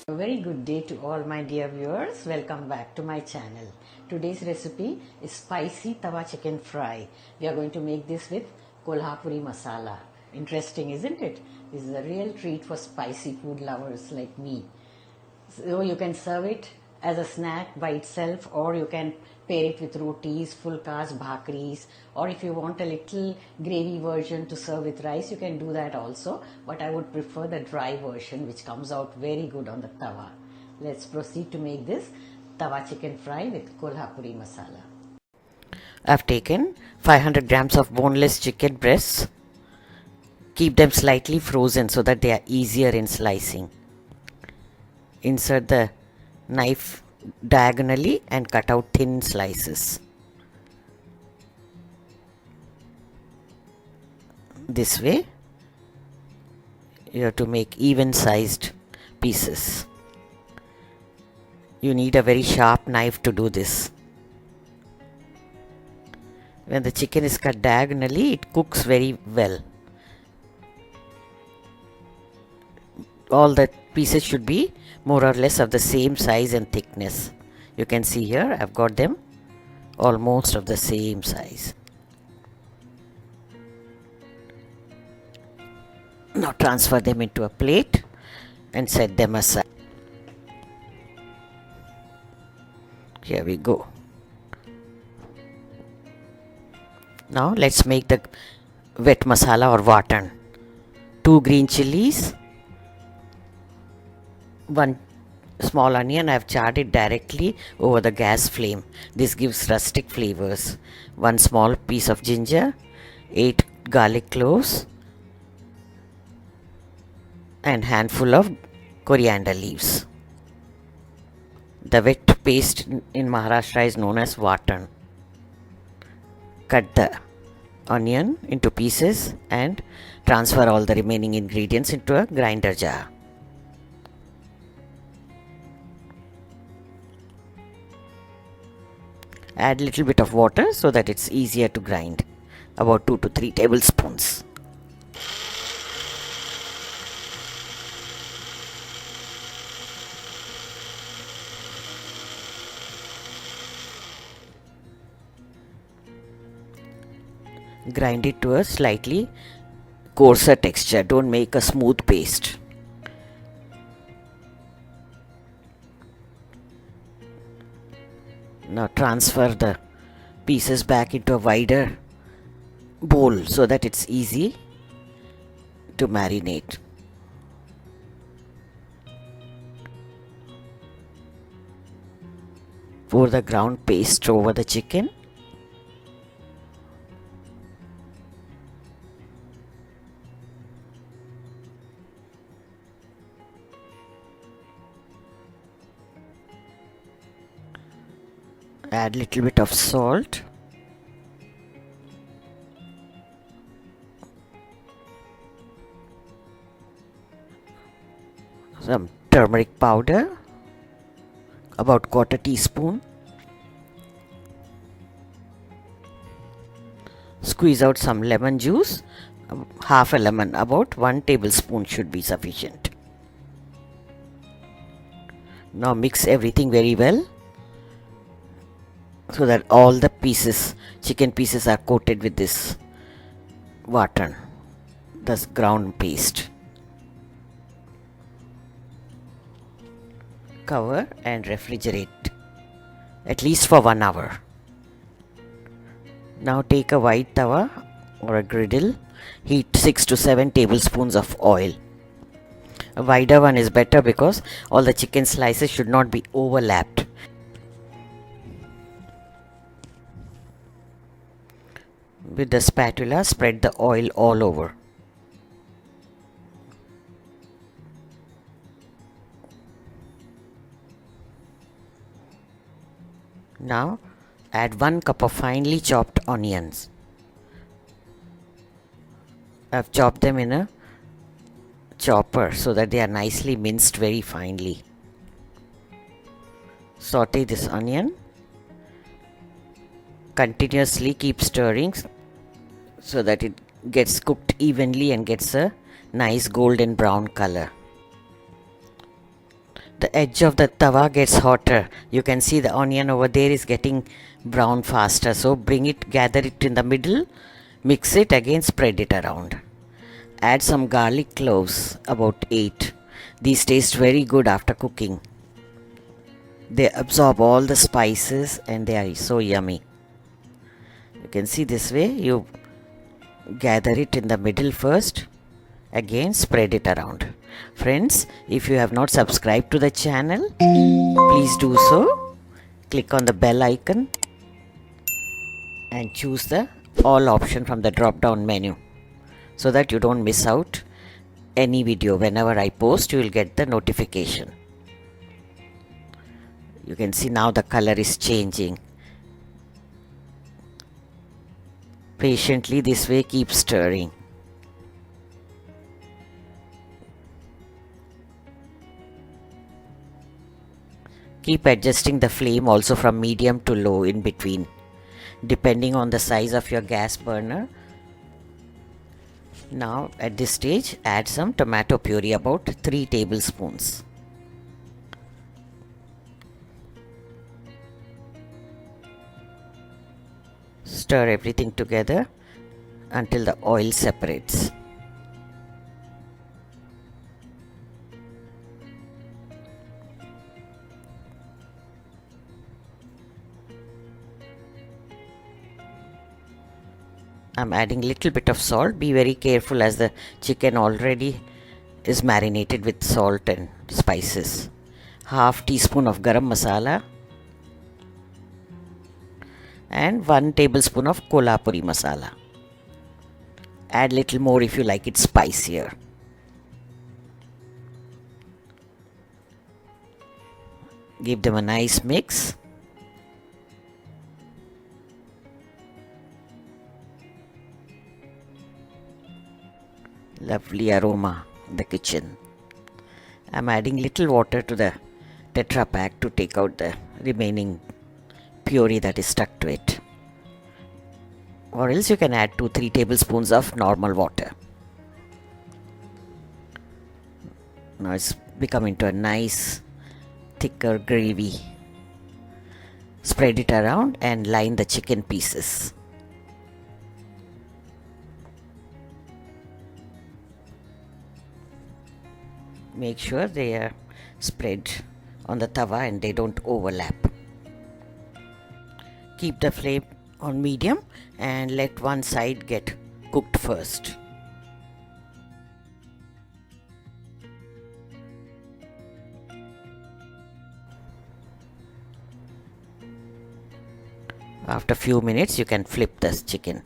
A very good day to all my dear viewers. Welcome back to my channel. Today's recipe is spicy Tawa chicken fry. We are going to make this with Kolhapuri Masala. Interesting, isn't it? This is a real treat for spicy food lovers like me. So you can serve it as a snack by itself, or you can pair it with rotis, fulkas, bhakris, or if you want a little gravy version to serve with rice, you can do that also. But I would prefer the dry version, which comes out very good on the tawa. Let's proceed to make this tawa chicken fry with Kolhapuri masala. I've taken 500 grams of boneless chicken breasts. Keep them slightly frozen so that they are easier in slicing. Insert the knife diagonally and cut out thin slices. This way you have to make even sized pieces. You need a very sharp knife to do this. When the chicken is cut diagonally, it cooks very well. All the pieces should be more or less of the same size and thickness. You can see here I've got them almost of the same size. Now transfer them into a plate and set them aside. Here we go. Now let's make the wet masala or Vatan. 2 green chillies, 1 small onion. I have charred it directly over the gas flame. This gives rustic flavors. 1 small piece of ginger, 8 garlic cloves, and handful of coriander leaves. The wet paste in Maharashtra is known as Vatan. Cut the onion into pieces and transfer all the remaining ingredients into a grinder jar. Add little bit of water so that it's easier to grind, about 2 to 3 tablespoons. Grind it to a slightly coarser texture. Don't make a smooth paste. Now transfer the pieces back into a wider bowl so that it's easy to marinate. Pour the ground paste over the chicken. Add little bit of salt, some turmeric powder, about 1/4 teaspoon. Squeeze out some lemon juice, half a lemon, about 1 tablespoon should be sufficient. Now mix everything very well, so that all the chicken pieces are coated with this Vatan, this ground paste. Cover and refrigerate at least for 1 hour. Now take a wide tawa or a griddle, heat 6 to 7 tablespoons of oil. A wider one is better because all the chicken slices should not be overlapped. With the spatula, spread the oil all over. Now add 1 cup of finely chopped onions. I've chopped them in a chopper so that they are nicely minced very finely. Saute this onion. Continuously keep stirring so that it gets cooked evenly and gets a nice golden brown color. the edge of the tawa gets hotter. You can see the onion over there is getting brown faster. So bring it, gather it in the middle, mix it again, spread it around. Add some garlic cloves, about 8. These taste very good after cooking. They absorb all the spices and they are so yummy. You can see this way, you gather it in the middle first, again spread it around. Friends, if you have not subscribed to the channel, please do so. Click on the bell icon and choose the all option from the drop down menu so that you don't miss out any video. Whenever I post, you will get the notification. You can see now the color is changing. Patiently this way, keep stirring. Keep adjusting the flame also from medium to low in between, depending on the size of your gas burner. Now at this stage, add some tomato puree, about 3 tablespoons. Stir everything together until the oil separates. I'm adding little bit of salt. Be very careful as the chicken already is marinated with salt and spices. Half teaspoon of Garam Masala and 1 tablespoon of Kolhapuri Masala. Add little more if you like it spicier. Give them a nice mix. Lovely aroma in the kitchen. I'm adding little water to the Tetra Pak to take out the remaining puree that is stuck to it. Or else you can add 2-3 tablespoons of normal water. Now it's become into a nice thicker gravy. Spread it around and line the chicken pieces. Make sure they are spread on the tawa and they don't overlap. Keep the flame on medium and let one side get cooked first. After a few minutes, you can flip this chicken.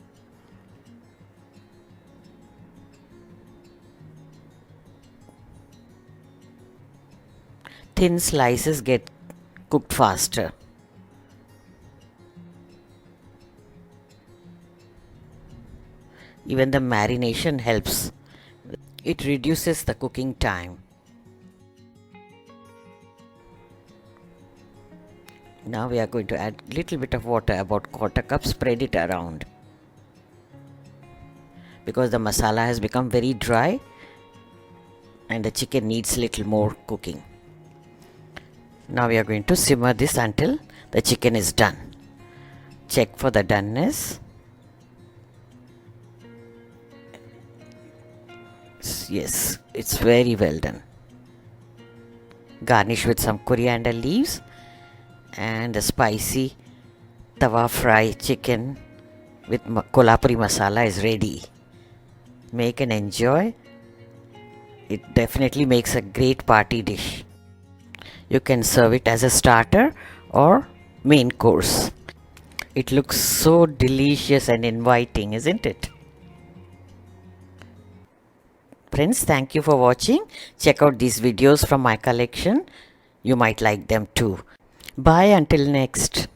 Thin slices get cooked faster. Even the marination helps. It reduces the cooking time. Now we are going to add little bit of water, about 1/4 cup, spread it around. Because the masala has become very dry and the chicken needs little more cooking. Now we are going to simmer this until the chicken is done. Check for the doneness. Yes, it's very well done. Garnish with some coriander leaves, and the spicy tawa fry chicken with Kolhapuri masala is ready. Make and enjoy. It definitely makes a great party dish. You can serve it as a starter or main course. It looks so delicious and inviting, isn't it? Friends, thank you for watching. Check out these videos from my collection. You might like them too. Bye until next.